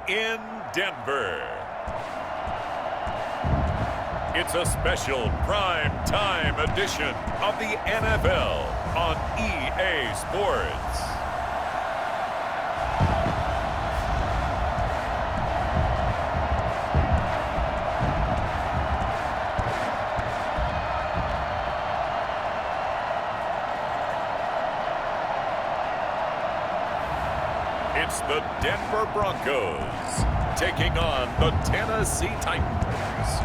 in Denver. It's a special prime time edition of the NFL on EA Sports. It's the Denver Broncos taking on the Tennessee Titans.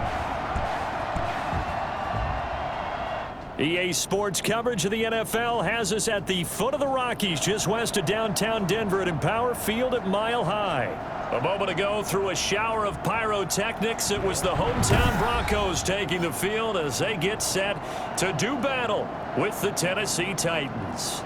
EA Sports coverage of the NFL has us at the foot of the Rockies, just west of downtown Denver at Empower Field at Mile High. A moment ago, through a shower of pyrotechnics, it was the hometown Broncos taking the field as they get set to do battle with the Tennessee Titans.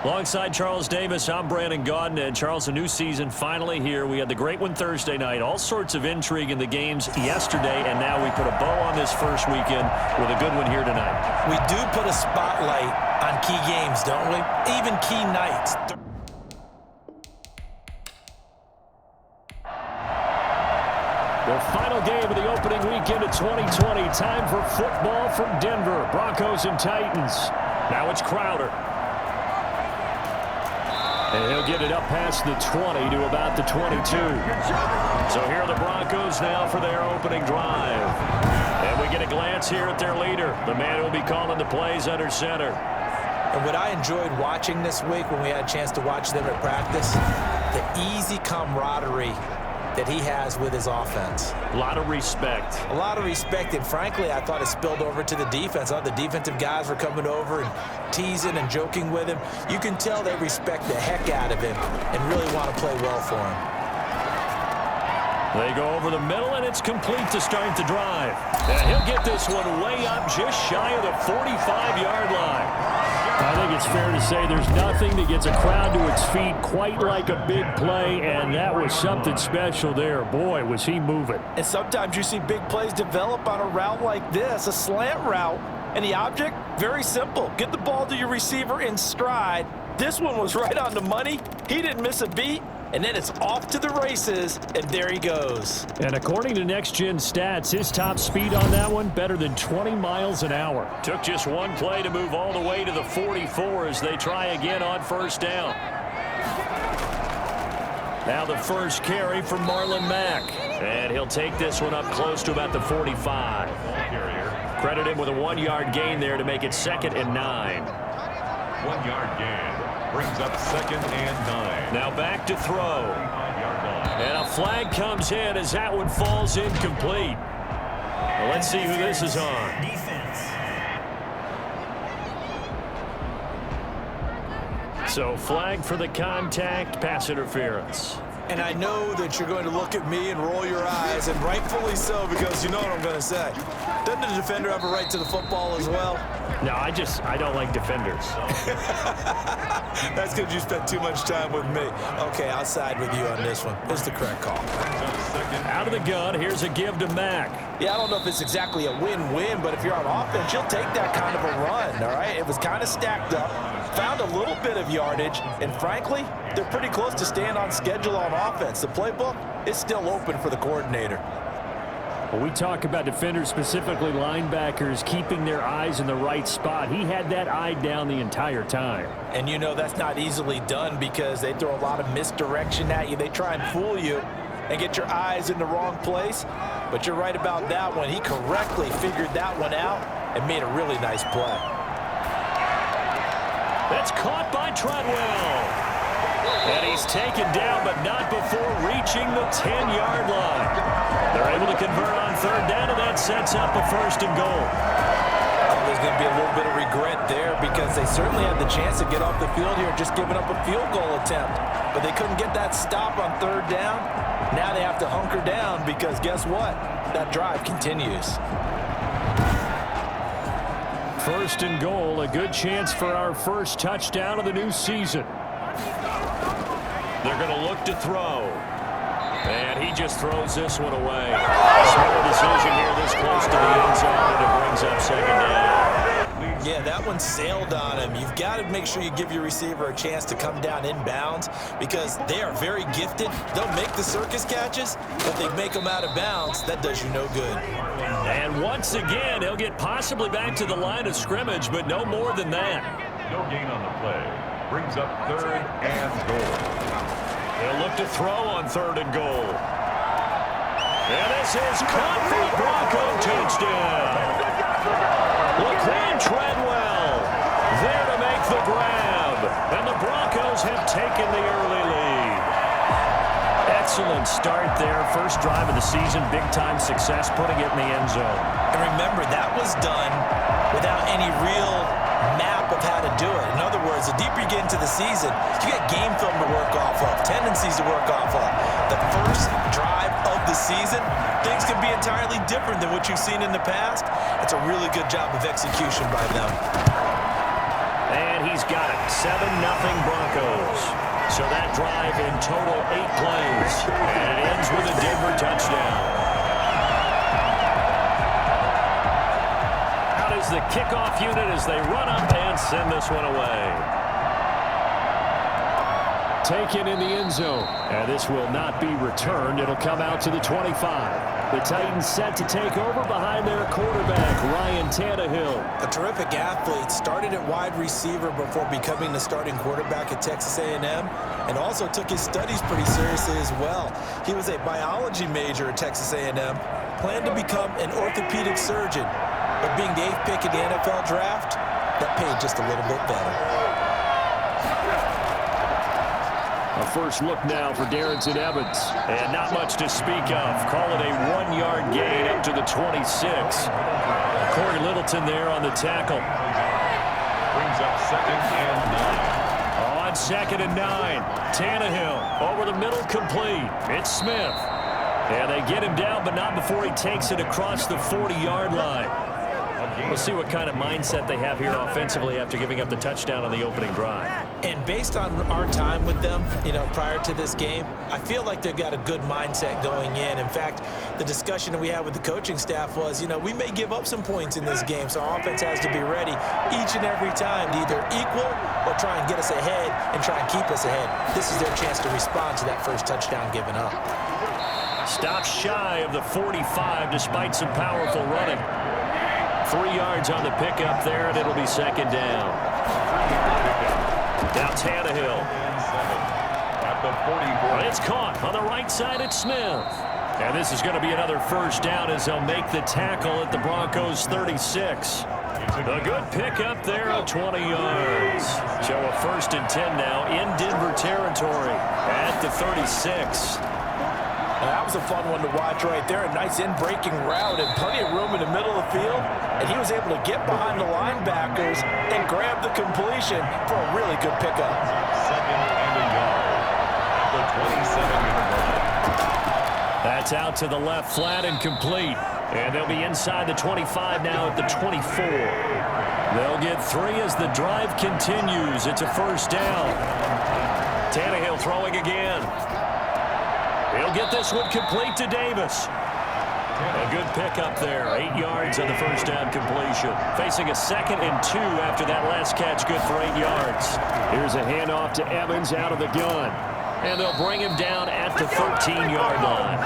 Alongside Charles Davis, I'm Brandon Gaudin. And Charles, a new season finally here. We had the great one Thursday night. All sorts of intrigue in the games yesterday, and now we put a bow on this first weekend with a good one here tonight. We do put a spotlight on key games, don't we? Even key nights. The final game of the opening weekend of 2020. Time for football from Denver. Broncos and Titans. Now it's Crowder. And he'll get it up past the 20 to about the 22. So here are the Broncos now for their opening drive. And we get a glance here at their leader, the man who will be calling the plays under center. And what I enjoyed watching this week when we had a chance to watch them at practice, the easy camaraderie that he has with his offense. A lot of respect. A lot of respect, and frankly, I thought it spilled over to the defense. I thought the defensive guys were coming over and teasing and joking with him. You can tell they respect the heck out of him and really want to play well for him. They go over the middle, and it's complete to start the drive. And he'll get this one way up just shy of the 45-yard line. I think it's fair to say there's nothing that gets a crowd to its feet quite like a big play, and that was something special there. Boy, was he moving. And sometimes you see big plays develop on a route like this, a slant route, and the object, very simple. Get the ball to your receiver in stride. This one was right on the money. He didn't miss a beat. And then it's off to the races, and there he goes. And according to Next Gen Stats, his top speed on that one, better than 20 miles an hour. Took just one play to move all the way to the 44 as they try again on first down. Now the first carry from Marlon Mack. And he'll take this one up close to about the 45. Credit him with a 1-yard gain there to make it 2nd and 9. 1-yard gain. Brings up 2nd and 9. Now back to throw. And a flag comes in as that one falls incomplete. Well, let's see who this is on. So flag for the contact, pass interference. And I know that you're going to look at me and roll your eyes, and rightfully so, because you know what I'm going to say. Doesn't the defender have a right to the football as well? No, I don't like defenders. That's because you spent too much time with me. Okay, I'll side with you on this one. It's the correct call. Out of the gun, here's a give to Mack. Yeah, I don't know if it's exactly a win-win, but if you're on offense, you'll take that kind of a run, all right? It was kind of stacked up, found a little bit of yardage, and frankly, they're pretty close to staying on schedule on offense. The playbook is still open for the coordinator. Well, we talk about defenders, specifically linebackers, keeping their eyes in the right spot. He had that eye down the entire time. And you know that's not easily done because they throw a lot of misdirection at you. They try and fool you and get your eyes in the wrong place. But you're right about that one. He correctly figured that one out and made a really nice play. That's caught by Treadwell. And he's taken down, but not before reaching the 10-yard line. They're able to convert on third down, and that sets up a 1st and goal. There's going to be a little bit of regret there because they certainly had the chance to get off the field here, just giving up a field goal attempt. But they couldn't get that stop on third down. Now they have to hunker down because guess what? That drive continues. 1st and goal, a good chance for our first touchdown of the new season. They're going to look to throw. And he just throws this one away. Smart decision here this close to the end zone, and it brings up second down. Yeah, that one sailed on him. You've got to make sure you give your receiver a chance to come down inbounds because they are very gifted. They'll make the circus catches, but they make them out of bounds. That does you no good. And once again, he'll get possibly back to the line of scrimmage, but no more than that. No gain on the play. Brings up 3rd and goal. They'll look to throw on 3rd and goal. And this is caught for a Bronco touchdown. Laquan Treadwell there to make the grab. And the Broncos have taken the early lead. Excellent start there. First drive of the season. Big-time success putting it in the end zone. And remember, that was done without any real map of how to do it. In other words, the deeper you get into the season, you got game film to work off of, tendencies to work off of. The first drive of the season, things can be entirely different than what you've seen in the past. It's a really good job of execution by them. And he's got it. 7-0 Broncos. So that drive in total 8 plays. And it ends with a Denver touchdown. Out is the kickoff unit as they run up and send this one away. Taken in the end zone. And this will not be returned. It'll come out to the 25. The Titans set to take over behind their quarterback, Ryan Tannehill. A terrific athlete, started at wide receiver before becoming the starting quarterback at Texas A&M, and also took his studies pretty seriously as well. He was a biology major at Texas A&M, planned to become an orthopedic surgeon, but being the 8th pick in the NFL draft, that paid just a little bit better. A first look now for Darrynton Evans. And not much to speak of. Call it a 1-yard gain up to the 26. Corey Littleton there on the tackle. Brings up 2nd and 9. On 2nd and 9. Tannehill over the middle, complete. It's Smith. And they get him down, but not before he takes it across the 40-yard line. We'll see what kind of mindset they have here offensively after giving up the touchdown on the opening drive. And based on our time with them, prior to this game, I feel like they've got a good mindset going in. In fact, the discussion that we had with the coaching staff was, we may give up some points in this game, so our offense has to be ready each and every time to either equal or try and get us ahead and try and keep us ahead. This is their chance to respond to that first touchdown given up. Stop shy of the 45 despite some powerful running. 3 yards on the pickup there, and it'll be 2nd down. Now Tannehill. At the 44. It's caught on the right side at Smith. And this is going to be another first down as they'll make the tackle at the Broncos 36. A good pickup there of 20 yards. So a 1st and 10 now in Denver territory at the 36. That was a fun one to watch right there. A nice in-breaking route and plenty of room in the middle of the field. And he was able to get behind the linebackers and grab the completion for a really good pickup. 2nd and a yard. At the 27-yard line. That's out to the left, flat and complete. And they'll be inside the 25 now at the 24. They'll get 3 as the drive continues. It's a first down. Tannehill throwing again. He'll get this one complete to Davis. A good pickup there. 8 yards on the first down completion. Facing a 2nd and 2 after that last catch, good for 8 yards. Here's a handoff to Evans out of the gun. And they'll bring him down at the 13-yard line.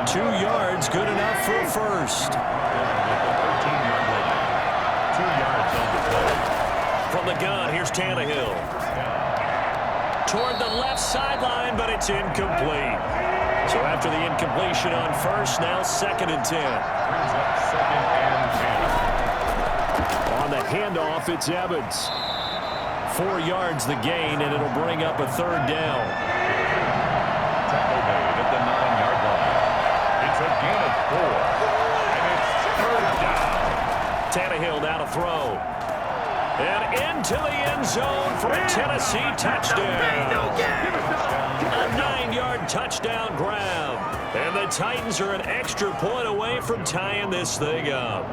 2 yards, good enough for a first. 13-yard line. 2 yards on the play. From the gun, here's Tannehill. Toward the left sideline, but it's incomplete. So after the incompletion on first, now 2nd and 10. Brings up 2nd and 10. On the handoff, it's Evans. 4 yards the gain, and it'll bring up a 3rd down. Tackle made at the 9-yard line. It's a gain of 4. And it's 3rd down. Tannehill now to throw. And into the end zone for a Tennessee touchdown. A 9-yard touchdown grab. And the Titans are an extra point away from tying this thing up.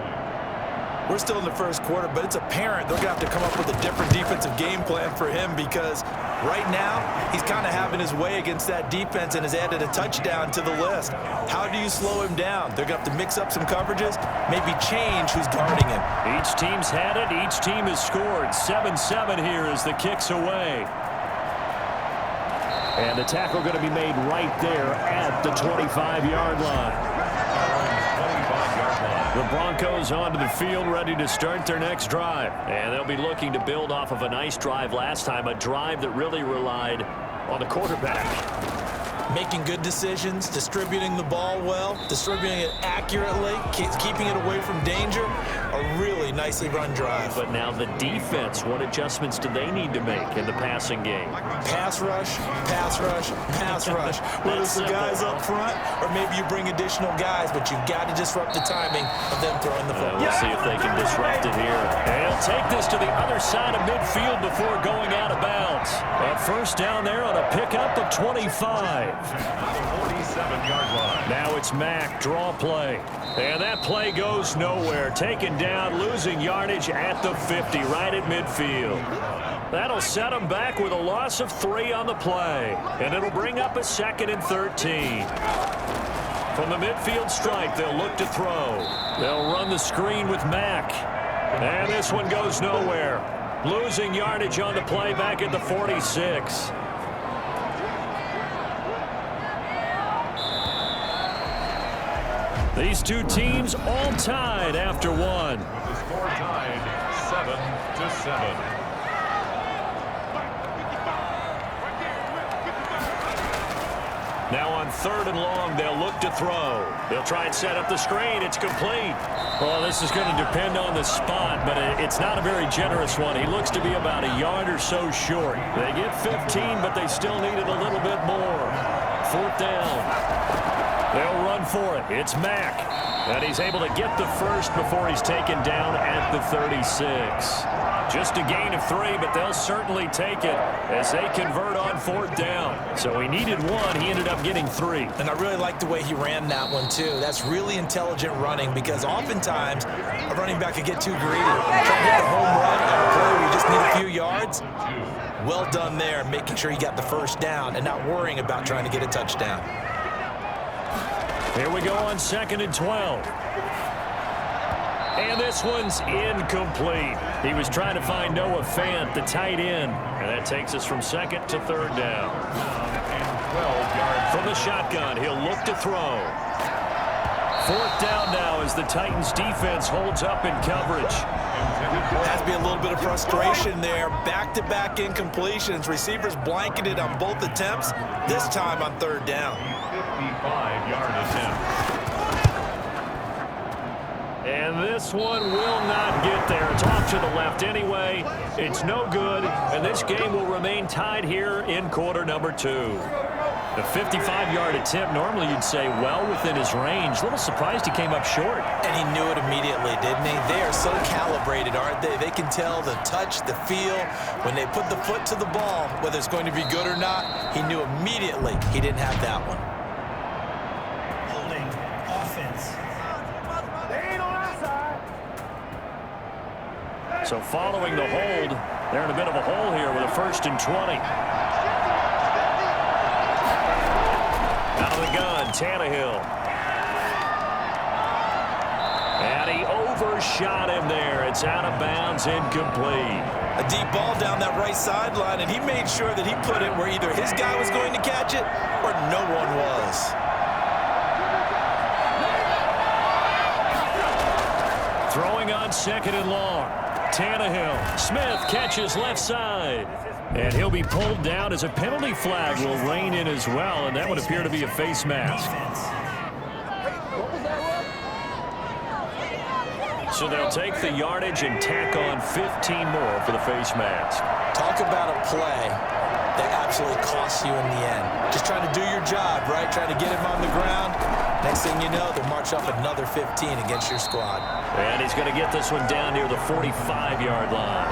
we're still in the first quarter, but it's apparent they're going to have to come up with a different defensive game plan for him because right now he's kind of having his way against that defense and has added a touchdown to the list. How do you slow him down? They're going to have to mix up some coverages, maybe change who's guarding him. Each team's had it. Each team has scored. 7-7 here as the kick's away. And the tackle going to be made right there at the 25-yard line. The Broncos onto the field, ready to start their next drive. And they'll be looking to build off of a nice drive last time, a drive that really relied on the quarterback. Making good decisions, distributing the ball well, distributing it accurately, keeping it away from danger. A really nicely run drive. But now the defense, what adjustments do they need to make in the passing game? Pass rush, pass rush, pass rush. Whether it's the guys up front or maybe you bring additional guys, but you've got to disrupt the timing of them throwing the football. We'll see if they can disrupt it here. And he'll take this to the other side of midfield before going out of bounds. A first down there on a pickup of 25. 47-yard line. Now it's Mack, draw play. And that play goes nowhere. Taken down, losing yardage at the 50, right at midfield. That'll set them back with a loss of 3 on the play. And it'll bring up a 2nd and 13. From the midfield stripe, they'll look to throw. They'll run the screen with Mack. And this one goes nowhere. Losing yardage on the play back at the 46. These two teams all tied after one. The score tied 7-7. Now on 3rd and long, they'll look to throw. They'll try and set up the screen. It's complete. Well, this is going to depend on the spot, but it's not a very generous one. He looks to be about a yard or so short. They get 15, but they still need it a little bit more. 4th down. They'll run for it. It's Mack. And he's able to get the first before he's taken down at the 36. Just a gain of 3, but they'll certainly take it as they convert on 4th down. So he needed 1. He ended up getting 3. And I really like the way he ran that one, too. That's really intelligent running because oftentimes a running back could get too greedy. Trying to hit the home run on a play where you just need a few yards. Well done there, making sure he got the first down and not worrying about trying to get a touchdown. Here we go on 2nd and 12. And this one's incomplete. He was trying to find Noah Fant, the tight end. And that takes us from 2nd to 3rd down. And 12 yards. From the shotgun, he'll look to throw. 4th down now as the Titans defense holds up in coverage. Has to be a little bit of frustration there. Back-to-back incompletions. Receivers blanketed on both attempts, this time on 3rd down. 55-yard attempt. And this one will not get there. It's off to the left anyway. It's no good, and this game will remain tied here in quarter number 2. The 55-yard attempt, normally you'd say well within his range. A little surprised he came up short. And he knew it immediately, didn't he? They are so calibrated, aren't they? They can tell the touch, the feel. When they put the foot to the ball, whether it's going to be good or not, he knew immediately he didn't have that one. Holding offense. So following the hold, they're in a bit of a hole here with a 1st and 20. Out of the gun, Tannehill. And he overshot him there. It's out of bounds, incomplete. A deep ball down that right sideline, and he made sure that he put it where either his guy was going to catch it or no one was. Throwing on 2nd and long. Tannehill. Smith catches left side. And he'll be pulled down as a penalty flag will rein in as well, and that would appear to be a face mask. So they'll take the yardage and tack on 15 more for the face mask. Talk about a play that absolutely costs you in the end. Just trying to do your job, right? Trying to get him on the ground. Next thing you know, they'll march up another 15 against your squad. And he's going to get this one down near the 45-yard line.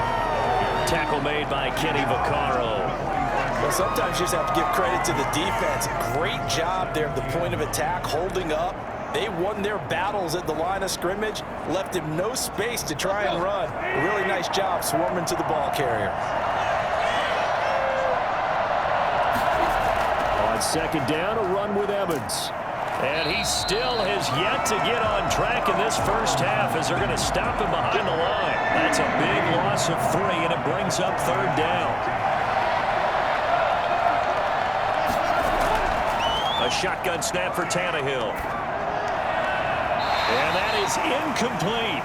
Tackle made by Kenny Vaccaro. Well, sometimes you just have to give credit to the defense. Great job there at the point of attack, holding up, They won their battles at the line of scrimmage, left him no space to try and run. A really nice job swarming to the ball carrier. On second down, a run with Evans. And he still has yet to get on track in this first half as they're going to stop him behind the line. That's a big loss of 3, and it brings up third down. A shotgun snap for Tannehill. And that is incomplete.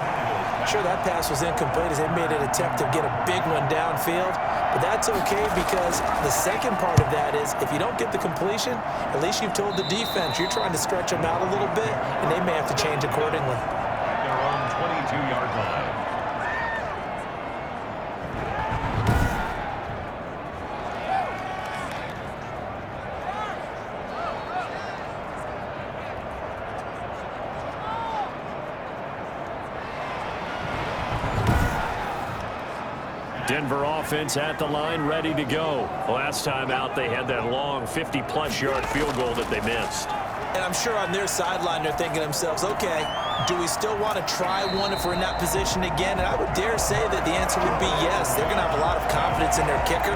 I'm sure that pass was incomplete as they made an attempt to get a big one downfield. But that's okay because the second part of that is if you don't get the completion, at least you've told the defense you're trying to stretch them out a little bit, and they may have to change accordingly. Their own 22-yard line. Denver offense at the line, ready to go. Last time out, they had that long 50-plus yard field goal that they missed. And I'm sure on their sideline, they're thinking to themselves, okay, do we still want to try one if we're in that position again? And I would dare say that the answer would be yes. They're going to have a lot of confidence in their kicker.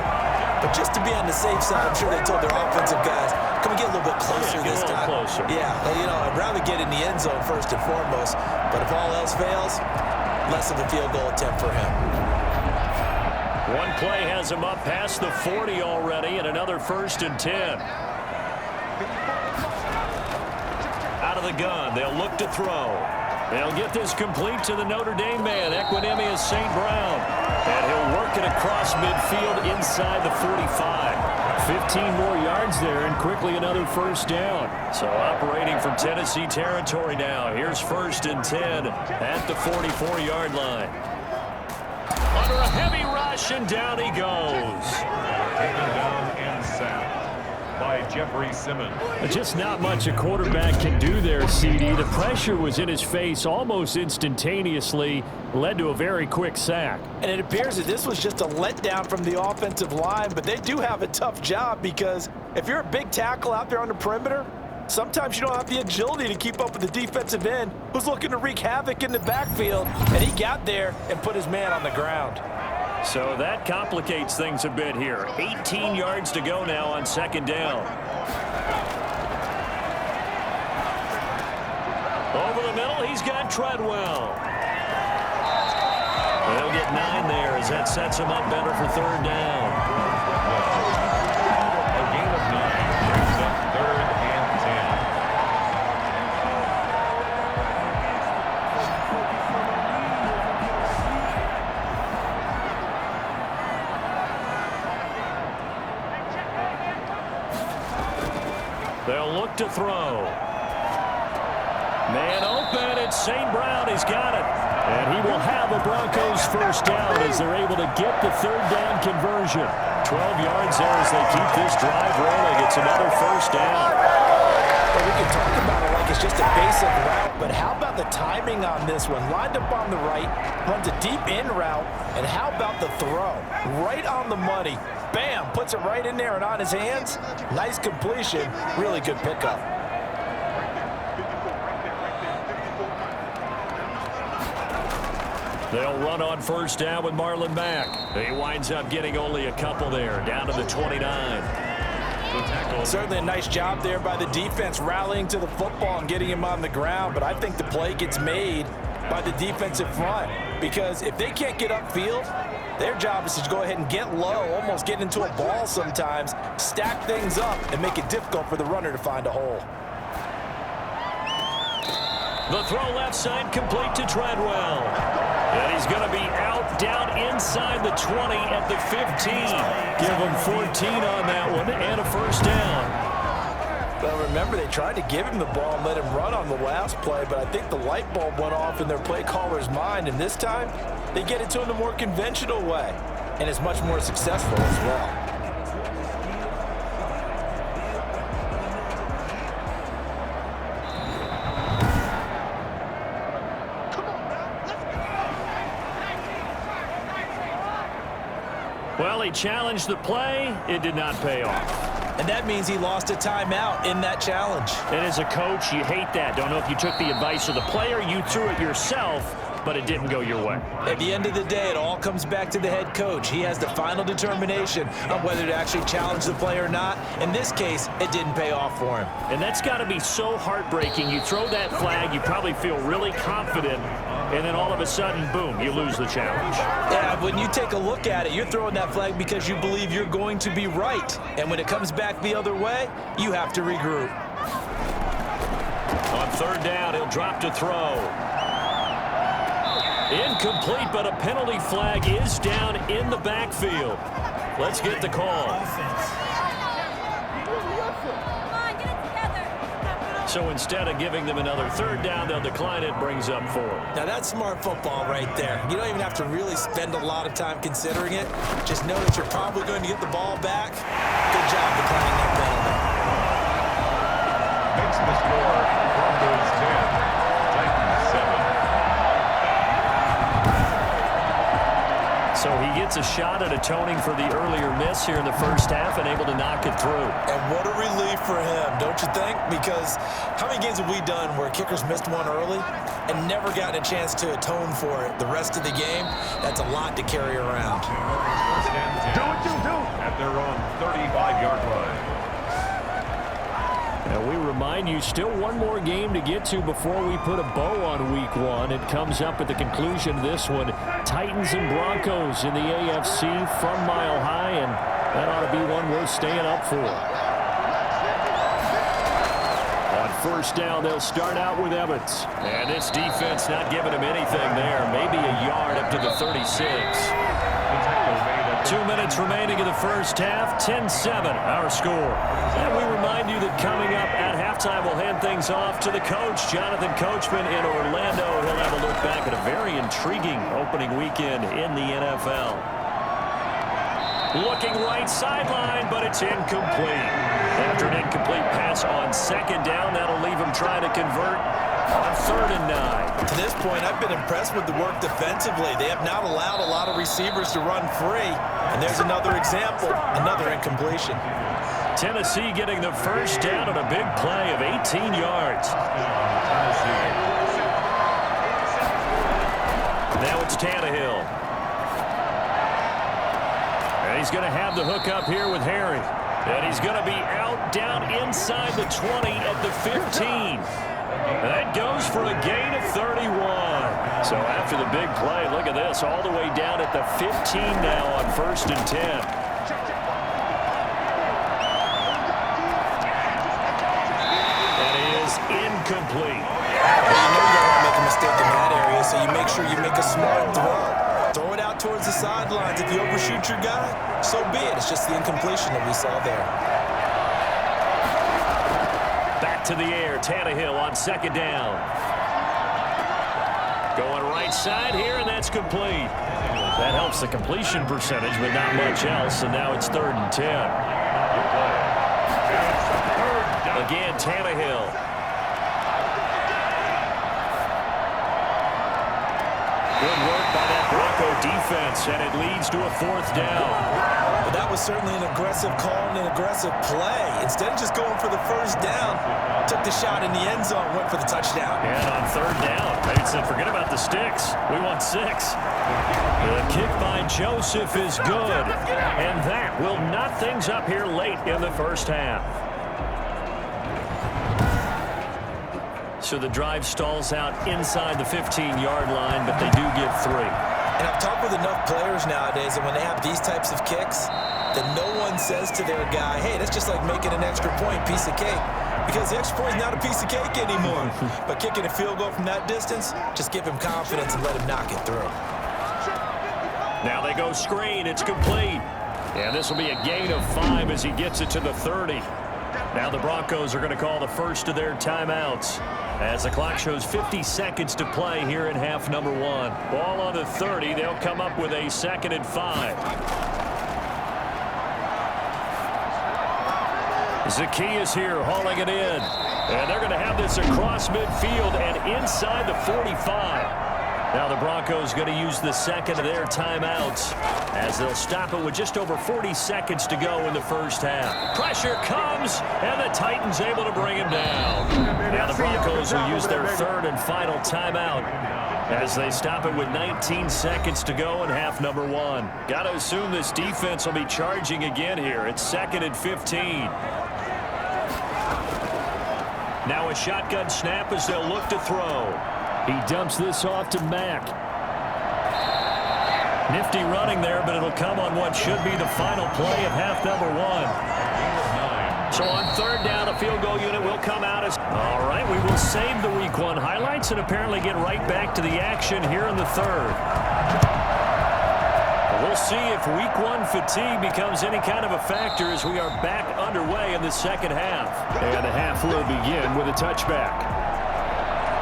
But just to be on the safe side, I'm sure they told their offensive guys, can we get a little bit closer this time? Closer. Yeah, you know, I'd rather get in the end zone first and foremost. But if all else fails, less of a field goal attempt for him. One play has him up past the 40 already, and another 1st and 10. Out of the gun, they'll look to throw. They'll get this complete to the Notre Dame man, Equanimeous St. Brown. And he'll work it across midfield inside the 45. 15 more yards there, and quickly another 1st down. So operating from Tennessee territory now. Here's 1st and 10 at the 44-yard line. Under a heavy rush, and down he goes. Taken down and sacked by Jeffrey Simmons. Just not much a quarterback can do there, CD. The pressure was in his face almost instantaneously, led to a very quick sack. And it appears that this was just a letdown from the offensive line, but they do have a tough job because if you're a big tackle out there on the perimeter, sometimes you don't have the agility to keep up with the defensive end who's looking to wreak havoc in the backfield, and he got there and put his man on the ground. So that complicates things a bit here. 18 yards to go now on 2nd down. Over the middle, he's got Treadwell. They'll get 9 there as that sets him up better for 3rd down. A gain of 9 brings up 3rd and 10. They'll look to throw. Man open, it's St. Brown. He's got it. And he will have a Broncos 1st down as they're able to get the 3rd down conversion. 12 yards there as they keep this drive rolling. It's another 1st down. Well, we can talk about it like it's just a basic route, but how about the timing on this one? Lined up on the right, runs a deep in route, and how about the throw? Right on the money. Bam, puts it right in there and on his hands. Nice completion, really good pickup. They'll run on 1st down with Marlon Mack. He winds up getting only a couple there, down to the 29. Certainly a nice job there by the defense rallying to the football and getting him on the ground, but I think the play gets made by the defensive front because if they can't get upfield, their job is to go ahead and get low, almost get into a ball sometimes, stack things up, and make it difficult for the runner to find a hole. The throw left side complete to Treadwell. And he's going to be out down inside the 20 at the 15. Give him 14 on that one and a 1st down. Well, remember, they tried to give him the ball and let him run on the last play, but I think the light bulb went off in their play caller's mind, and this time they get it to him the more conventional way, and it's much more successful as well. Well, he challenged the play. It did not pay off. and that means he lost a timeout in that challenge. And as a coach, you hate that. Don't know if you took the advice of the player, you threw it yourself, but it didn't go your way. At the end of the day, it all comes back to the head coach. He has the final determination on whether to actually challenge the play or not. In this case, it didn't pay off for him. And that's got to be so heartbreaking. You throw that flag, you probably feel really confident, and then all of a sudden, boom, you lose the challenge. Yeah, when you take a look at it, you're throwing that flag because you believe you're going to be right. And when it comes back the other way, you have to regroup. On third down, he'll drop to throw. Incomplete, but a penalty flag is down in the backfield. Let's get the call. So instead of giving them another third down, they'll decline it, brings up 4. Now that's smart football right there. You don't even have to really spend a lot of time considering it. Just know that you're probably going to get the ball back. Good job declining that penalty. Makes the score Broncos 10, Titans 7. So he gets a shot at atoning for the earlier miss here in the first half and able to knock it through. And what a relief for him, don't you think? Because how many games have we done where kickers missed one early and never gotten a chance to atone for it the rest of the game? That's a lot to carry around. First and 10 at their own 35-yard line. Now we remind you, still one more game to get to before we put a bow on Week 1. It comes up at the conclusion of this one. Titans and Broncos in the AFC from Mile High, and that ought to be one worth staying up for. On first down, they'll start out with Evans. And this defense not giving him anything there. Maybe a yard up to the 36. 2 minutes remaining in the first half, 10-7 our score. And we remind you that coming up at halftime, we'll hand things off to the coach, Jonathan Coachman in Orlando. He'll have a look back at a very intriguing opening weekend in the NFL. Looking right sideline, but it's incomplete. After an incomplete pass on second down, that'll leave him trying to convert on 3rd and 9. To this point, I've been impressed with the work defensively. They have not allowed a lot of receivers to run free. And there's another example, another incompletion. Tennessee getting the first down on a big play of 18 yards. Now it's Tannehill. And he's going to have the hook up here with Harry. And he's going to be out down inside the 20 at the 15. That goes for a gain of 31. So after the big play, look at this, all the way down at the 15 now on 1st and 10. That is incomplete. Well, you know you don't want to make a mistake in that area, so you make sure you make a smart throw. Throw it out towards the sidelines. If you overshoot your guy, so be it. It's just the incompletion that we saw there. Back to the air, Tannehill on 2nd down. Going right side here, and that's complete. That helps the completion percentage, but not much else, and now it's 3rd and 10. Again, Tannehill. Good work by that Bronco defense, and it leads to a 4th down. But that was certainly an aggressive call and an aggressive play. Instead of just going for the first down, took the shot in the end zone, went for the touchdown. And on 3rd down, they said, forget about the sticks. We want 6. The kick by Joseph is good. And that will knot things up here late in the first half. So the drive stalls out inside the 15-yard line, but they do get 3. And I've talked with enough players nowadays that when they have these types of kicks, that no one says to their guy, hey, that's just like making an extra point, piece of cake. Because the extra point is not a piece of cake anymore. But kicking a field goal from that distance, just give him confidence and let him knock it through. Now they go screen. It's complete. And this will be a gain of 5 as he gets it to the 30. Now the Broncos are going to call the first of their timeouts as the clock shows 50 seconds to play here in half number 1. Ball on the 30. They'll come up with a 2nd and 5. Zacchaeus here hauling it in. And they're going to have this across midfield and inside the 45. Now the Broncos going to use the second of their timeouts as they'll stop it with just over 40 seconds to go in the first half. Pressure comes, and the Titans able to bring him down. Now the Broncos will use their third and final timeout as they stop it with 19 seconds to go in half number one. Got to assume this defense will be charging again here. It's 2nd and 15. Now a shotgun snap as they'll look to throw. He dumps this off to Mack. Nifty running there, but it'll come on what should be the final play of half number one. So on third down, a field goal unit will come out as... All right, we will save the Week 1 highlights and apparently get right back to the action here in the third. We'll see if Week 1 fatigue becomes any kind of a factor as we are back underway in the second half. And the half will begin with a touchback.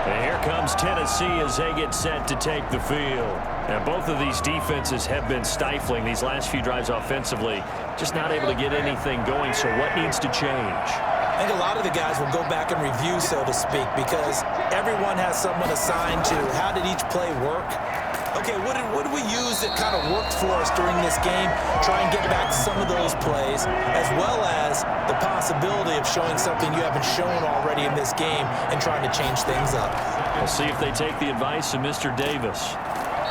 And here comes Tennessee as they get set to take the field. Now, both of these defenses have been stifling these last few drives offensively. Just not able to get anything going, so what needs to change? I think a lot of the guys will go back and review, so to speak, because everyone has someone assigned to how did each play work. Okay, what did we use that kind of worked for us during this game? Try and get back to some of those plays, as well as the possibility of showing something you haven't shown already in this game and trying to change things up. We'll see if they take the advice of Mr. Davis.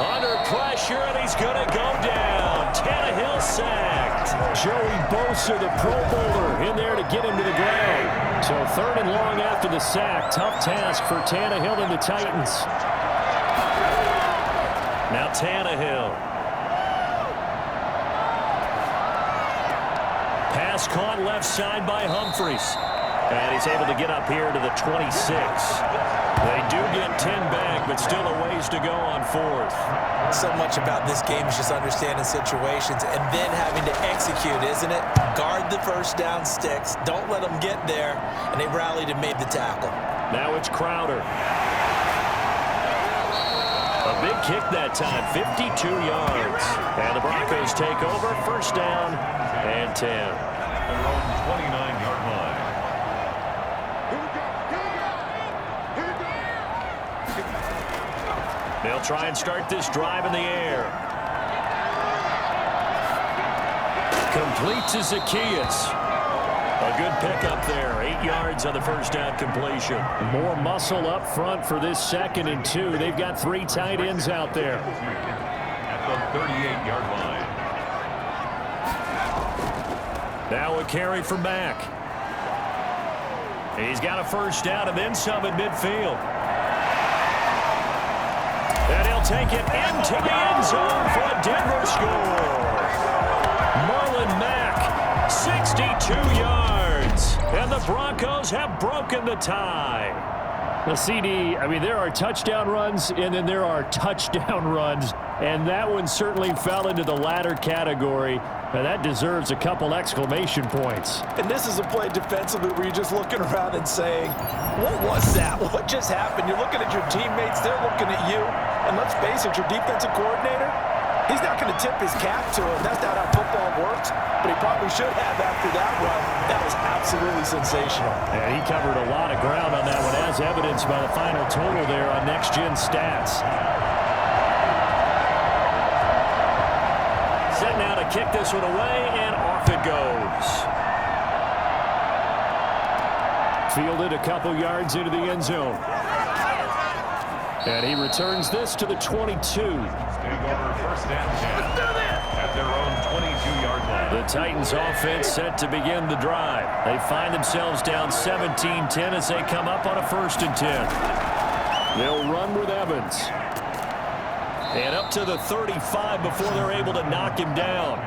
Under pressure, and he's going to go down. Tannehill sacked. Joey Bosa, the Pro Bowler, in there to get him to the ground. So 3rd and long after the sack. Tough task for Tannehill and the Titans. Now Tannehill. Pass caught left side by Humphries. And he's able to get up here to the 26. They do get 10 back, but still a ways to go on 4th. So much about this game is just understanding situations and then having to execute, isn't it? Guard the first down sticks. Don't let them get there. And they rallied and made the tackle. Now it's Crowder. A big kick that time, 52 yards. And the Broncos take over, first down and 10. Their own 29-yard line. They'll try and start this drive in the air. Complete to Zacchaeus. A good pickup there. 8 yards on the first down completion. More muscle up front for this 2nd and 2. They've got 3 tight ends out there. At the 38-yard line. Now a carry for Mack. He's got a first down and then some at midfield. And he'll take it into the end zone for a Denver score. Marlon Mack, 62 yards. And the Broncos have broken the tie. Well, CD, I mean, there are touchdown runs, and then there are touchdown runs. And that one certainly fell into the latter category. Now, that deserves a couple exclamation points. And this is a play defensively where you're just looking around and saying, what was that? What just happened? You're looking at your teammates. They're looking at you. And let's face it, your defensive coordinator, he's not going to tip his cap to him. That's not how football works. But he probably should have after that run. That was absolutely sensational. And he covered a lot of ground on that one, as evidenced by the final total there on Next Gen Stats. Set now to kick this one away, and off it goes. Fielded a couple yards into the end zone. And he returns this to the 22. Staying over first down 10 at their own 22-yard line. The Titans offense set to begin the drive. They find themselves down 17-10 as they come up on a 1st and 10. They'll run with Evans. And up to the 35 before they're able to knock him down.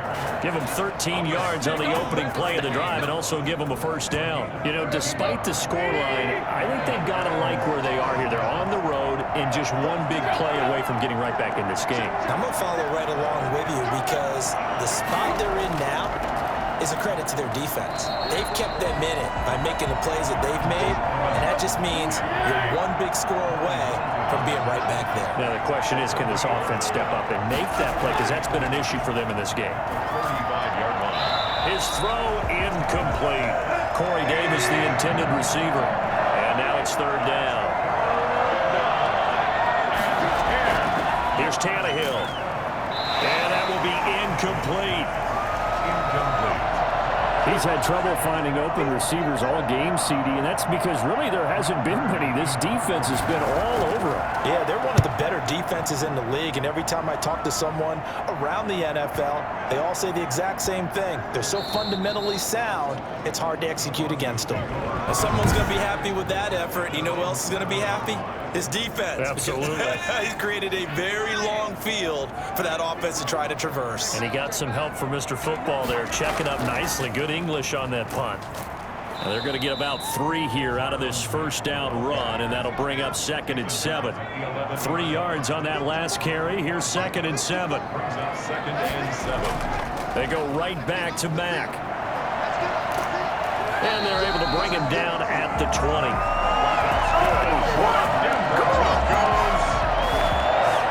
Give him 13 yards on the opening play of the drive and also give him a first down. You know, despite the scoreline, I think they've got to like where they are here. They're on the road and just one big play away from getting right back in this game. I'm going to follow right along with you because the spot they're in now is a credit to their defense. They've kept them in it by making the plays that they've made, and that just means you're one big score away from being right back there. Now the question is, can this offense step up and make that play? Because that's been an issue for them in this game. 35-yard line. His throw incomplete. Corey Davis, the intended receiver. And now it's 3rd down. Here's Tannehill. And that will be incomplete. Incomplete. He's had trouble finding open receivers all game, CD, and that's because really there hasn't been many. This defense has been all over him. Yeah, they're one of the better defenses in the league, and every time I talk to someone around the NFL, they all say the exact same thing. They're so fundamentally sound, it's hard to execute against them. And someone's going to be happy with that effort. You know who else is going to be happy? His defense. Absolutely. He's created a very long field for that offense to try to traverse. And he got some help from Mr. Football there, checking up nicely. Good English on that punt. And they're going to get about 3 here out of this first down run, and that'll bring up 2nd and 7. 3 yards on that last carry. Here's 2nd and 7. Brings up 2nd and 7. They go right back to Mack. And they're able to bring him down at the 20.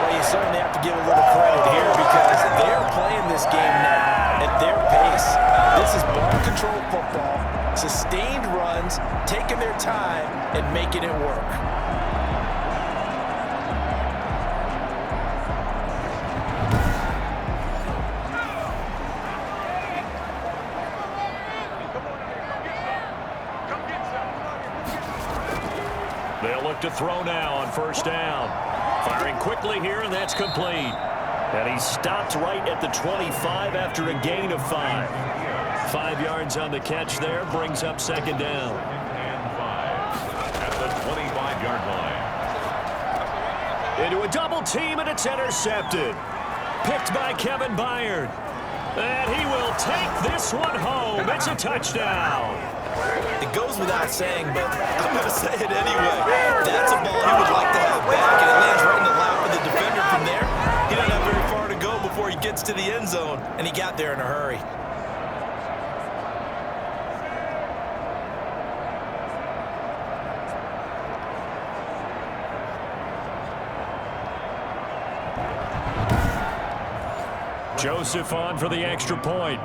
Well, you certainly have to give a little credit here because they're playing this game now at their pace. This is ball control football, sustained runs, taking their time and making it work. They'll look to throw now on first down. Firing quickly here, and that's complete. And he stopped right at the 25 after a gain of 5. 5 yards on the catch there, brings up 2nd down. And 5 at the 25-yard line. Into a double team, and it's intercepted. Picked by Kevin Byard. And he will take this one home. It's a touchdown. It goes without saying, but I'm going to say it anyway. That's a ball he would like to have back, and it lands right in the lap of the defender from there. He doesn't have very far to go before he gets to the end zone, and he got there in a hurry. Joseph on for the extra point.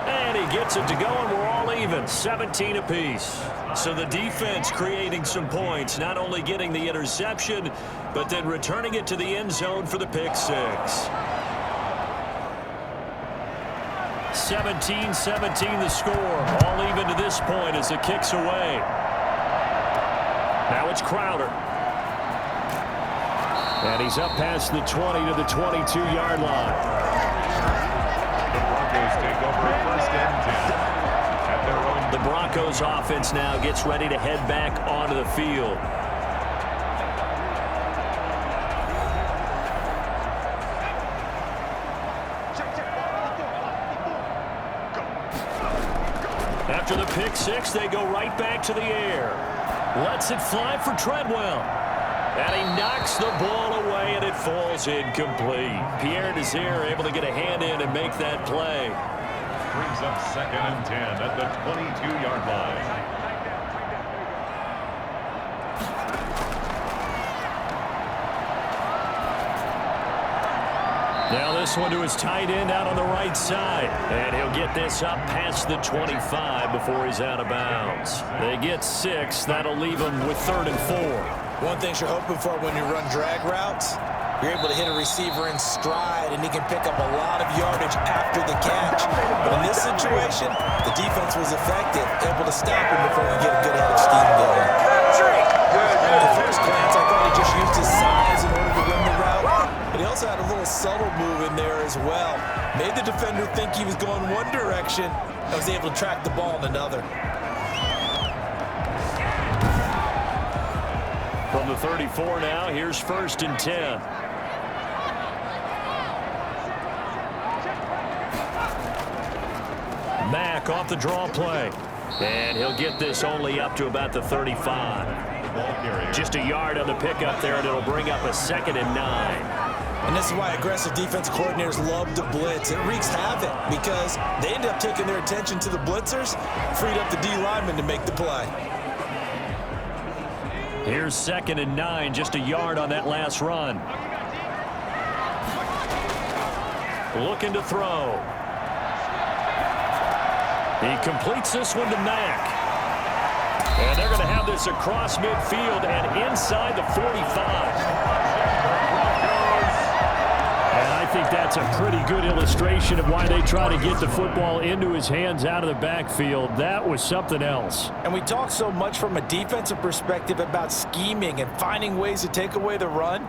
And he gets it to go, and we're all even, 17 apiece. So the defense creating some points, not only getting the interception, but then returning it to the end zone for the pick 6. 17-17 the score. All even to this point as the kick's away. Now it's Crowder. And he's up past the 20 to the 22-yard line. The Broncos take over 1st and 10 at their own. The Broncos offense now gets ready to head back onto the field. After the pick 6, they go right back to the air. Lets it fly for Treadwell. And he knocks the ball away, and it falls incomplete. Pierre Desir able to get a hand in and make that play. Brings up 2nd and 10 at the 22-yard line. Now this one to his tight end out on the right side. And he'll get this up past the 25 before he's out of bounds. They get 6. That'll leave him with 3rd and 4. One thing you're hoping for when you run drag routes, you're able to hit a receiver in stride, and he can pick up a lot of yardage after the catch. But in this situation, the defense was effective, able to stop him before he get a good head of steam going. At first glance, I thought he just used his size in order to win the route, but he also had a little subtle move in there as well. Made the defender think he was going one direction, and was able to track the ball in another. From the 34 now, here's 1st and 10. Mack off the draw play. And he'll get this only up to about the 35. Just a yard on the pickup there, and it'll bring up a 2nd and 9. And this is why aggressive defense coordinators love to blitz. It wreaks havoc because they end up taking their attention to the blitzers, freed up the D lineman to make the play. Here's 2nd and 9, just a yard on that last run. Looking to throw. He completes this one to Mack. And they're going to have run this across midfield and inside the 45. And I think that's a pretty good illustration of why they try to get the football into his hands out of the backfield. That was something else. And we talk so much from a defensive perspective about scheming and finding ways to take away the run.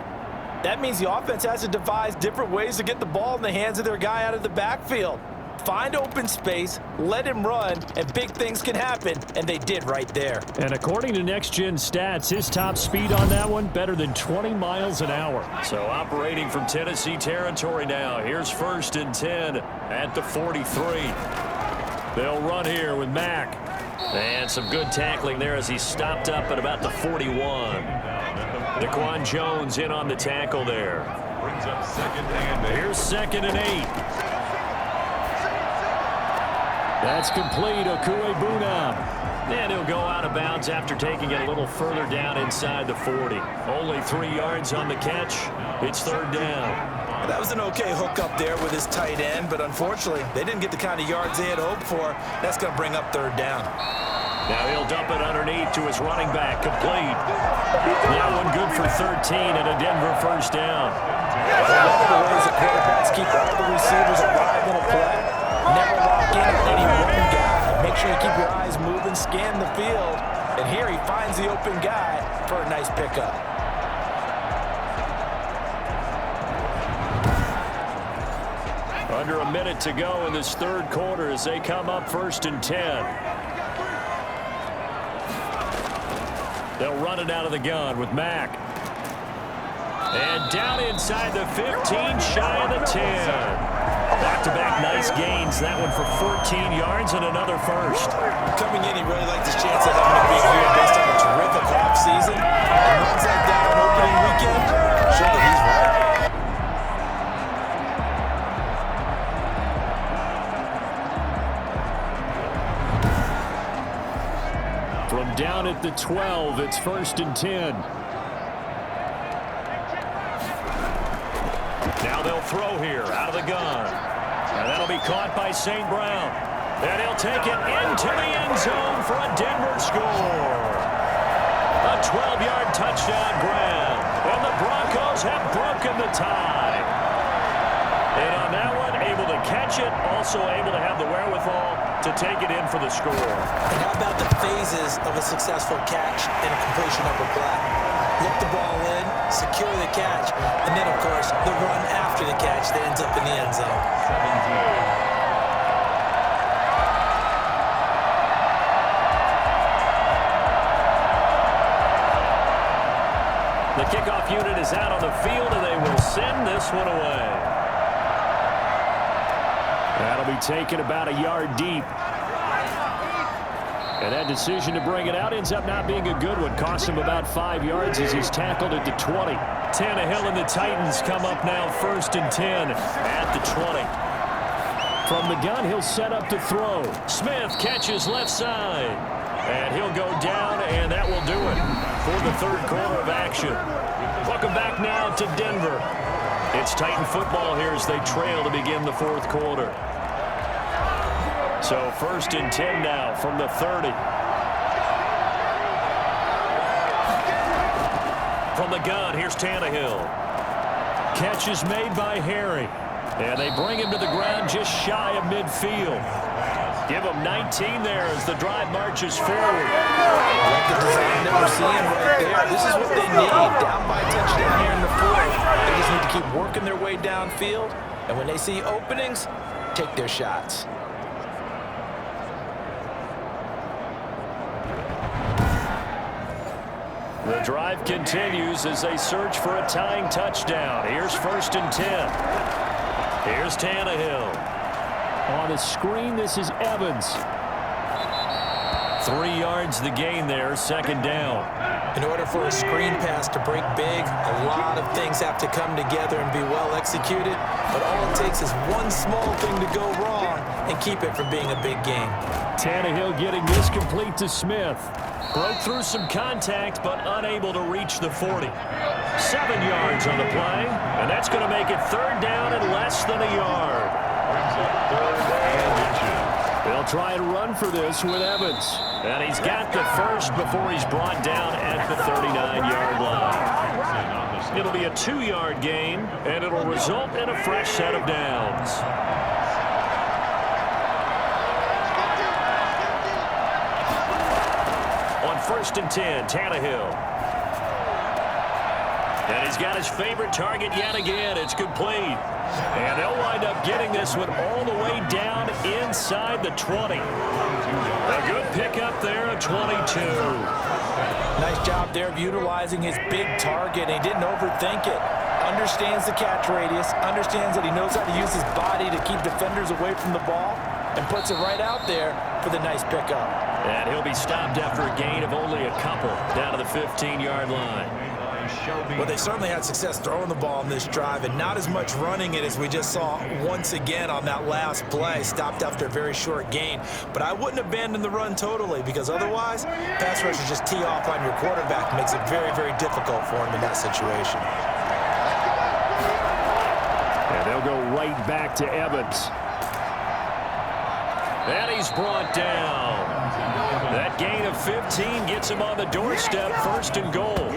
That means the offense has to devise different ways to get the ball in the hands of their guy out of the backfield. Find open space, let him run, and big things can happen, and they did right there. And according to Next Gen Stats, his top speed on that one, better than 20 miles an hour. So operating from Tennessee territory now. Here's 1st and 10 at the 43. They'll run here with Mack. And some good tackling there as he stopped up at about the 41. Daquan Jones in on the tackle there. Brings up 2nd and 8. Here's 2nd and 8. That's complete. Okuegbunam. And he'll go out of bounds after taking it a little further down inside the 40. Only 3 yards on the catch. It's 3rd down. That was an okay hook up there with his tight end, but unfortunately, they didn't get the kind of yards they had hoped for. That's going to bring up 3rd down. Now he'll dump it underneath to his running back. Complete. That one good for 13 and a Denver 1st down. One of the ways that quarterbacks keep all the receivers alive in a play. Never lock in on any one guy. Make sure you keep your eyes moving, scan the field. And here he finds the open guy for a nice pickup. Under a minute to go in this 3rd quarter as they come up 1st and 10. They'll run it out of the gun with Mack. And down inside the 15, shy of the 10. Back-to-back nice gains. That one for 14 yards and another 1st. Coming in, he really liked his chance of having a big year based on a terrific offseason. And runs like that on opening weekend, show that he's right. From down at the 12, it's 1st and 10. Now they'll throw here out of the gun. And that'll be caught by St. Brown. And he'll take it into the end zone for a Denver score. A 12-yard touchdown grab. And the Broncos have broken the tie. And on that one, able to catch it, also able to have the wherewithal to take it in for the score. And how about the phases of a successful catch and a completion upper play? Look the ball in, secure the catch, and then, of course, the run after the catch that ends up in the end zone. The kickoff unit is out on the field, and they will send this one away. That'll be taken about a yard deep. And that decision to bring it out ends up not being a good one. Cost him about 5 yards as he's tackled at the 20. Tannehill and the Titans come up now 1st and 10 at the 20. From the gun, he'll set up to throw. Smith catches left side. And he'll go down, and that will do it for the 3rd quarter of action. Welcome back now to Denver. It's Titan football here as they trail to begin the 4th quarter. So 1st and 10 now from the 30. From the gun, here's Tannehill. Catch is made by Harry. And they bring him to the ground just shy of midfield. Give him 19 there as the drive marches forward. Like the design that we're seeing right there. This is what they need. Down by a touchdown here in the 4th. They just need to keep working their way downfield. And when they see openings, take their shots. The drive continues as they search for a tying touchdown. Here's 1st and 10. Here's Tannehill. On a screen, this is Evans. 3 yards the gain there, 2nd down. In order for a screen pass to break big, a lot of things have to come together and be well executed. But all it takes is one small thing to go wrong and keep it from being a big game. Tannehill getting this complete to Smith. Broke through some contact, but unable to reach the 40. 7 yards on the play, and that's going to make it 3rd down and less than a yard. They'll They'll try and run for this with Evans. And he's got the first before he's brought down at the 39-yard line. It'll be a 2-yard gain, and it'll result in a fresh set of downs. On 1st and 10, Tannehill. And he's got his favorite target yet again. It's complete. And they'll wind up getting this one all the way down inside the 20. A good pickup there at 22. Nice job there of utilizing his big target. He didn't overthink it. Understands the catch radius. Understands that he knows how to use his body to keep defenders away from the ball. And puts it right out there for the nice pickup. And he'll be stopped after a gain of only a couple down to the 15-yard line. Well, they certainly had success throwing the ball on this drive and not as much running it as we just saw once again on that last play. Stopped after a very short gain. But I wouldn't abandon the run totally because otherwise, pass rushers just tee off on your quarterback. Makes it very, very difficult for him in that situation. And they'll go right back to Evans. And he's brought down. That gain of 15 gets him on the doorstep, 1st and goal.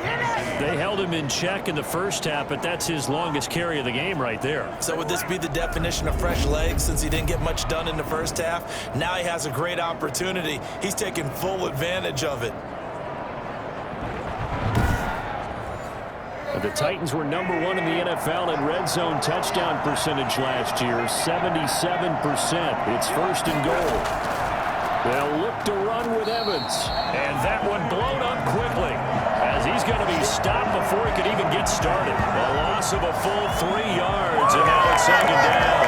They held him in check in the first half, but that's his longest carry of the game right there. So would this be the definition of fresh legs since he didn't get much done in the first half? Now he has a great opportunity. He's taking full advantage of it. The Titans were #1 in the NFL in red zone touchdown percentage last year, 77%. It's 1st and goal. They'll look to run with Evans. And that one blown up quickly as he's going to be stopped before he could even get started. A loss of a full 3 yards, and now it's 2nd down.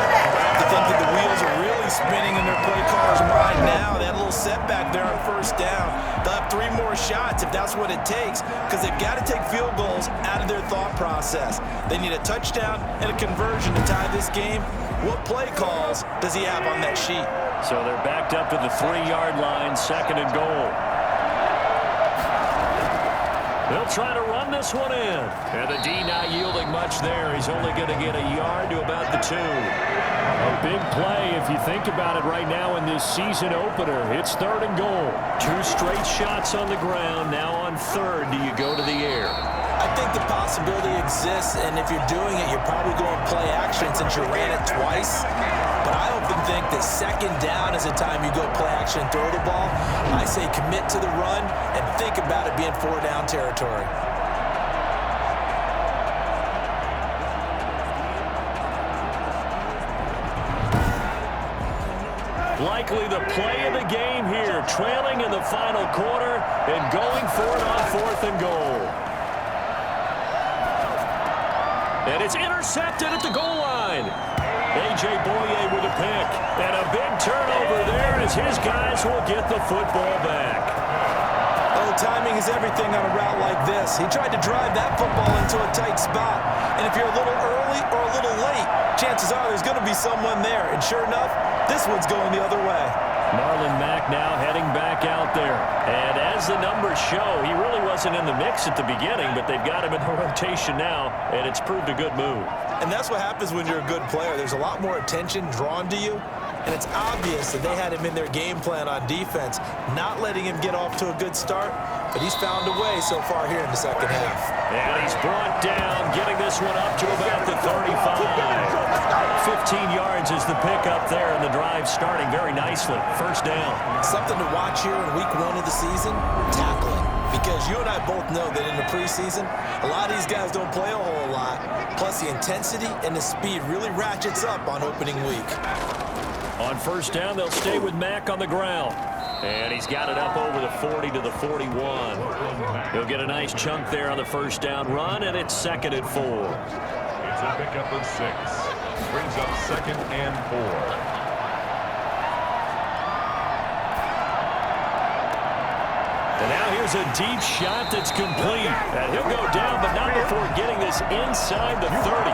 I think that the wheels are really spinning in their play caller's mind now. They had a little setback there on 1st down. They'll have 3 more shots if that's what it takes because they've got to take field goals out of their thought process. They need a touchdown and a conversion to tie this game. What play calls does he have on that sheet? So they're backed up to the 3-yard line, 2nd and goal. They'll try to run this one in. And the D not yielding much there. He's only going to get a yard to about the 2. A big play if you think about it right now in this season opener. It's 3rd and goal. 2 straight shots on the ground. Now on 3rd, do you go to the air? I think the possibility exists, and if you're doing it, you're probably going play action since you ran it twice. But I often think that 2nd down is the time you go play action and throw the ball. I say commit to the run and think about it being 4-down territory. Likely the play of the game here, trailing in the final quarter and going for it on 4th and goal. And it's intercepted at the goal line. A.J. Boye with a pick. And a big turnover there as his guys will get the football back. Oh, timing is everything on a route like this. He tried to drive that football into a tight spot. And if you're a little early or a little late, chances are there's going to be someone there. And sure enough, this one's going the other way. Marlon Mack now heading back out there. And as the numbers show, he really wasn't in the mix at the beginning, but they've got him in the rotation now, and it's proved a good move. And that's what happens when you're a good player. There's a lot more attention drawn to you, and it's obvious that they had him in their game plan on defense, not letting him get off to a good start, but he's found a way so far here in the 2nd half. And he's brought down, getting this one up to about the 35. 15 yards is the pickup there, and the drive starting very nicely. 1st down. Something to watch here in week 1 of the season, tackling. Because you and I both know that in the preseason, a lot of these guys don't play a whole lot. Plus, the intensity and the speed really ratchets up on opening week. On 1st down, they'll stay with Mack on the ground. And he's got it up over the 40 to the 41. He'll get a nice chunk there on the 1st down run, and it's 2nd and 4. It's a pickup of 6. Brings up 2nd and 4. And now here's a deep shot that's complete. And he'll go down, but not before getting this inside the 30.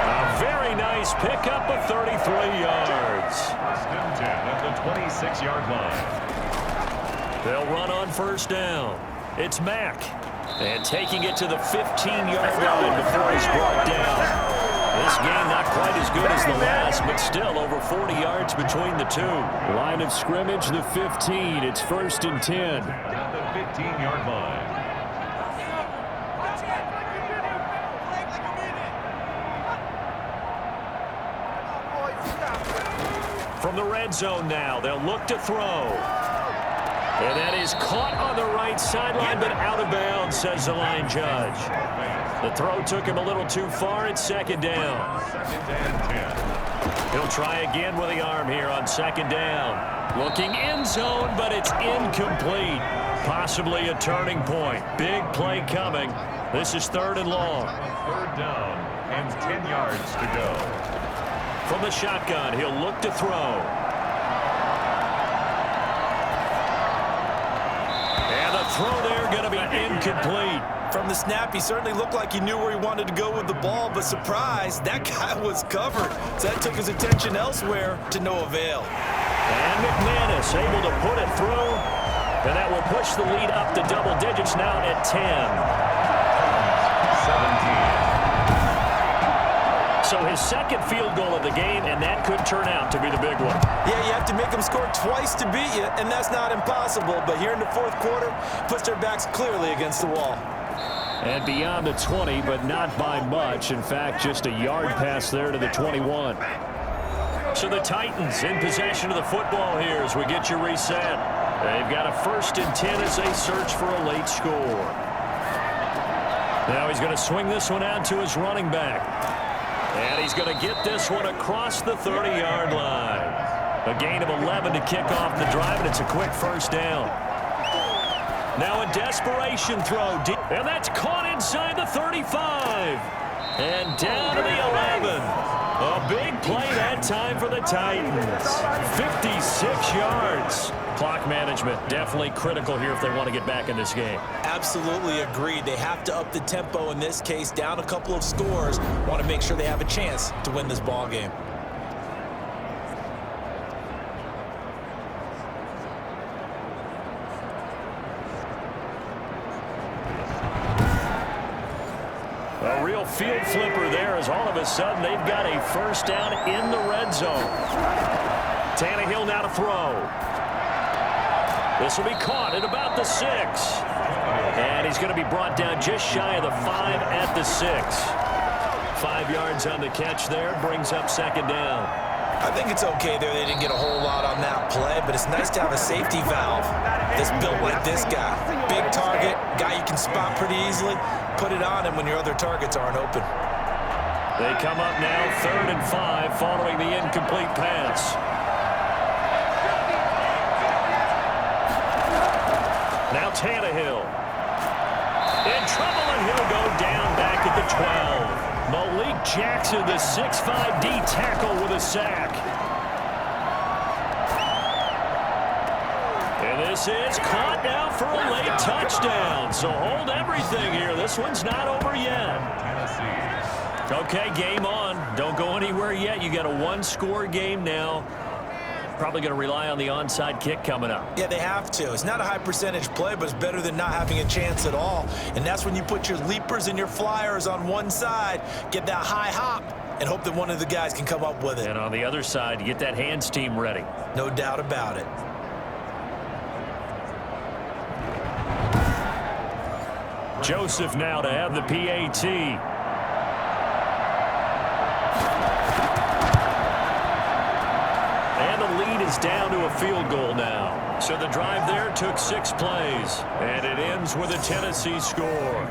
A very nice pickup of 33 yards. 1st and 10 at the 26-yard line. They'll run on 1st down. It's Mack. And taking it to the 15-yard line before he's brought down. This game not quite as good as the last, but still over 40 yards between the two. Line of scrimmage, the 15. It's 1st and 10. At the 15-yard line. From the red zone now, they'll look to throw. And that is caught on the right sideline, but out of bounds, says the line judge. The throw took him a little too far. It's 2nd down. 2nd and 10. He'll try again with the arm here on 2nd down. Looking end zone, but it's incomplete. Possibly a turning point. Big play coming. This is 3rd and long. 3rd down and 10 yards to go. From the shotgun, he'll look to throw. And the throw there going to be incomplete. From the snap, he certainly looked like he knew where he wanted to go with the ball, but surprise, that guy was covered. So that took his attention elsewhere to no avail. And McManus able to put it through. And that will push the lead up to double digits now at 10. 17. So his 2nd field goal of the game, and that could turn out to be the big one. Yeah, you have to make them score twice to beat you, and that's not impossible. But here in the 4th quarter, puts their backs clearly against the wall. And beyond the 20, but not by much. In fact, just a yard pass there to the 21. So the Titans in possession of the football here as we get you reset. They've got a 1st and 10 as they search for a late score. Now he's going to swing this one out to his running back. And he's going to get this one across the 30-yard line. A gain of 11 to kick off the drive, and it's a quick 1st down. Now a desperation throw. And that's caught inside the 35. And down to the 11. A big play that time for the Titans. 56 yards. Clock management definitely critical here if they want to get back in this game. Absolutely agreed. They have to up the tempo in this case, down a couple of scores. Want to make sure they have a chance to win this ball game. A real field flipper there as all of a sudden they've got a 1st down in the red zone. Tannehill now to throw. This will be caught at about the 6. And he's going to be brought down just shy of the 5 at the 6. 5 yards on the catch there, brings up 2nd down. I think it's okay there. They didn't get a whole lot on that play, but it's nice to have a safety valve that's built like this guy. Big target, guy you can spot pretty easily. Put it on him when your other targets aren't open. They come up now 3rd and 5 following the incomplete pass. Now Tannehill. In trouble, and he'll go down back at the 12. Malik Jackson, the 6'5" D tackle with a sack. And this is caught now for a late touchdown. So hold everything here. This one's not over yet. Tennessee. Okay, game on. Don't go anywhere yet. You got a 1-score game now. Probably going to rely on the onside kick coming up. Yeah, they have to. It's not a high percentage play, but it's better than not having a chance at all. And that's when you put your leapers and your flyers on one side, get that high hop, and hope that one of the guys can come up with it. And on the other side, you get that hands team ready. No doubt about it. Joseph now to have the PAT. And the lead is down to a field goal now. So the drive there took 6 plays. And it ends with a Tennessee score.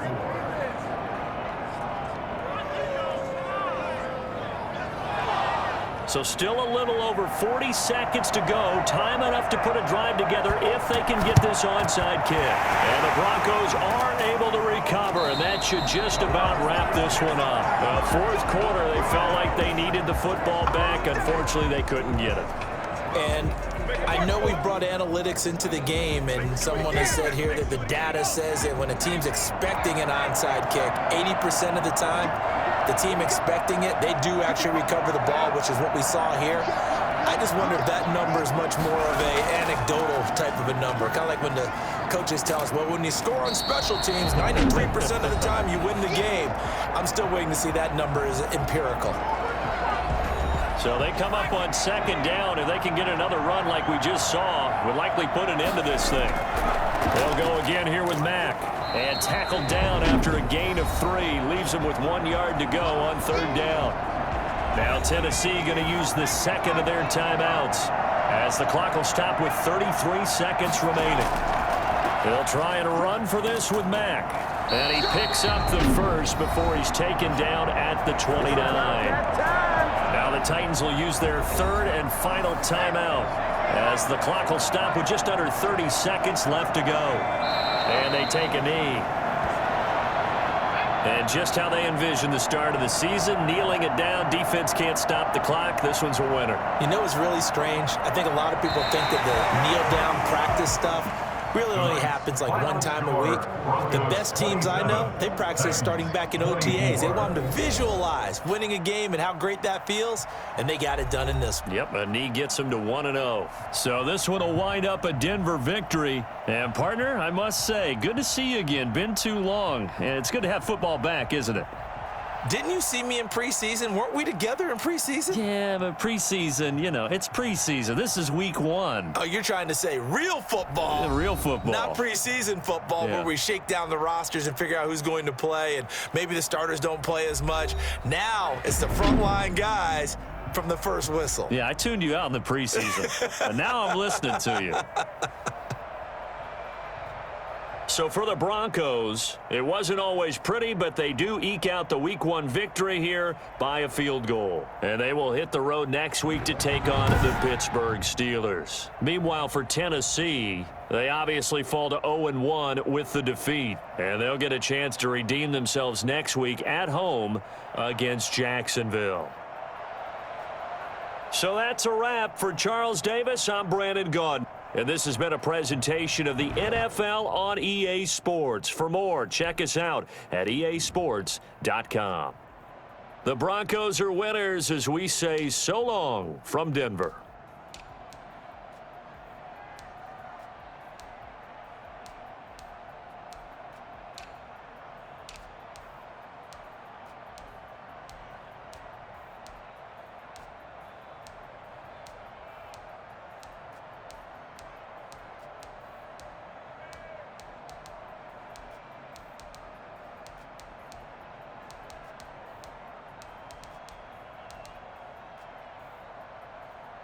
So still a little over 40 seconds to go. Time enough to put a drive together if they can get this onside kick. And the Broncos are able to recover, and that should just about wrap this one up. Fourth quarter, they felt like they needed the football back. Unfortunately, they couldn't get it. And I know we brought analytics into the game, and someone has said here that the data says that when a team's expecting an onside kick, 80% of the time, the team expecting it, they do actually recover the ball, which is what we saw here. I just wonder if that number is much more of a anecdotal type of a number. Kind of like when the coaches tell us, well, when you score on special teams, 93% of the time you win the game. I'm still waiting to see that number is empirical. So they come up on second down. If they can get another run like we just saw, would likely put an end to this thing. They'll go again here with Mack. And tackled down after a gain of 3. Leaves him with 1 yard to go on third down. Now Tennessee going to use the second of their timeouts as the clock will stop with 33 seconds remaining. They'll try and run for this with Mack. And he picks up the first before he's taken down at the 29. Now the Titans will use their third and final timeout as the clock will stop with just under 30 seconds left to go. And they take a knee. And just how they envision the start of the season, kneeling it down, defense can't stop the clock. This one's a winner. You know what's really strange? I think a lot of people think that the kneel-down practice stuff really only happens like one time a week. The best teams I know, they practice starting back in OTAs. They want them to visualize winning a game and how great that feels, and they got it done in this one. Yep, a knee gets them to 1-0. So this one will wind up a Denver victory. And, partner, I must say, good to see you again. Been too long. And it's good to have football back, isn't it? Didn't you see me in preseason? Weren't we together in preseason? Yeah, but preseason, you know, it's preseason. This is week 1. Oh, you're trying to say real football. Yeah, real football. Not preseason football where we shake down the rosters and figure out who's going to play, and maybe the starters don't play as much. Now it's the frontline guys from the first whistle. Yeah, I tuned you out in the preseason. And now I'm listening to you. So for the Broncos, it wasn't always pretty, but they do eke out the Week 1 victory here by a field goal. And they will hit the road next week to take on the Pittsburgh Steelers. Meanwhile, for Tennessee, they obviously fall to 0-1 with the defeat. And they'll get a chance to redeem themselves next week at home against Jacksonville. So that's a wrap. For Charles Davis, I'm Brandon Gaudin. And this has been a presentation of the NFL on EA Sports. For more, check us out at easports.com. The Broncos are winners as we say so long from Denver.